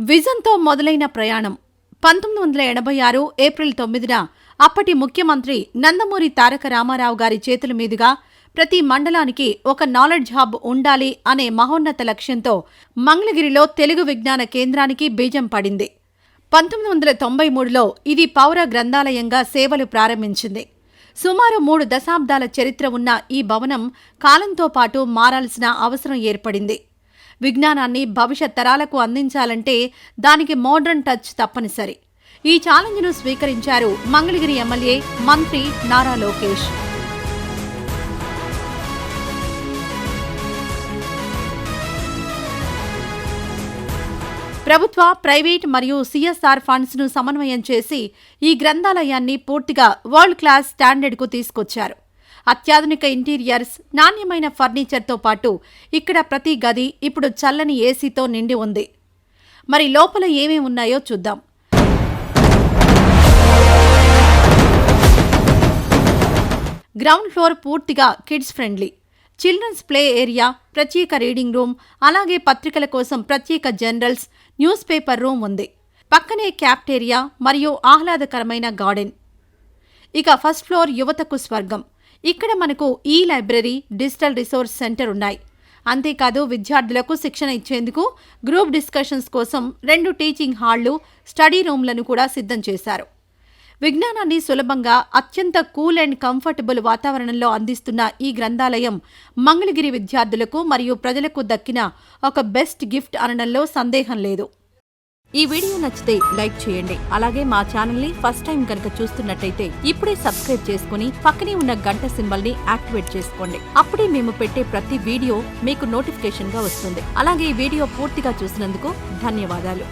విజన్తో మొదలైన ప్రయాణం 1986 ఏప్రిల్ 9న అప్పటి ముఖ్యమంత్రి నందమూరి తారక రామారావు గారి చేతుల మీదుగా ప్రతి మండలానికి ఒక నాలెడ్జ్ హబ్ ఉండాలి అనే మహోన్నత లక్ష్యంతో మంగళగిరిలో తెలుగు విజ్ఞాన కేంద్రానికి బీజం పడింది. 1993లో ఇది పౌర గ్రంథాలయంగా సేవలు ప్రారంభించింది. సుమారు 3 దశాబ్దాల చరిత్ర ఉన్న ఈ భవనం కాలంతో పాటు మారాల్సిన అవసరం ఏర్పడింది. విజ్ఞానాన్ని భవిష్యత్ తరాలకు అందించాలంటే దానికి మోడ్రన్ టచ్ తప్పనిసరి. ఈ ఛాలెంజ్ను స్వీకరించారు మంగళగిరి ఎమ్మెల్యే మంత్రి నారా లోకేష్. ప్రభుత్వ, ప్రైవేట్ మరియు సిఎస్ఆర్ ఫండ్స్ ను సమన్వయం చేసి ఈ గ్రంథాలయాన్ని పూర్తిగా వరల్డ్ క్లాస్ స్టాండర్డ్కు తీసుకొచ్చారు. అత్యాధునిక ఇంటీరియర్స్, నాణ్యమైన ఫర్నిచర్తో పాటు ఇక్కడ ప్రతి గది ఇప్పుడు చల్లని ఏసీతో నిండి ఉంది. మరి లోపల ఏమేమి ఉన్నాయో చూద్దాం. గ్రౌండ్ ఫ్లోర్ పూర్తిగా kids friendly. Children's play area, ప్రత్యేక రీడింగ్ రూమ్, అలాగే పత్రికల కోసం ప్రత్యేక జర్నల్స్, న్యూస్ పేపర్ రూమ్ ఉంది. పక్కనే క్యాఫ్టేరియా మరియు ఆహ్లాదకరమైన గార్డెన్. ఇక ఫస్ట్ ఫ్లోర్ యువతకు స్వర్గం. ఇక్కడ మనకు ఈ లైబ్రరీ, డిజిటల్ రిసోర్స్ సెంటర్ ఉన్నాయి. అంతేకాదు విద్యార్థులకు శిక్షణ ఇచ్చేందుకు గ్రూప్ డిస్కషన్స్ కోసం 2 టీచింగ్ హాళ్లు, స్టడీ రూమ్లను కూడా సిద్ధం చేశారు. విజ్ఞానాన్ని సులభంగా, అత్యంత కూల్ అండ్ కంఫర్టబుల్ వాతావరణంలో అందిస్తున్న ఈ గ్రంథాలయం మంగళగిరి విద్యార్థులకు మరియు ప్రజలకు దక్కిన ఒక బెస్ట్ గిఫ్ట్ అనడంలో సందేహం లేదు. ఈ వీడియో నచ్చితే లైక్ చేయండి. అలాగే మా ఛానల్ని ఫస్ట్ టైం కనుక చూస్తున్నట్టయితే ఇప్పుడే సబ్స్క్రైబ్ చేసుకుని పక్కనే ఉన్న గంట సింబల్ ని యాక్టివేట్ చేసుకోండి. అప్పుడే మేము పెట్టే ప్రతి వీడియో మీకు నోటిఫికేషన్ గా వస్తుంది. అలాగే ఈ వీడియో పూర్తిగా చూసినందుకు ధన్యవాదాలు.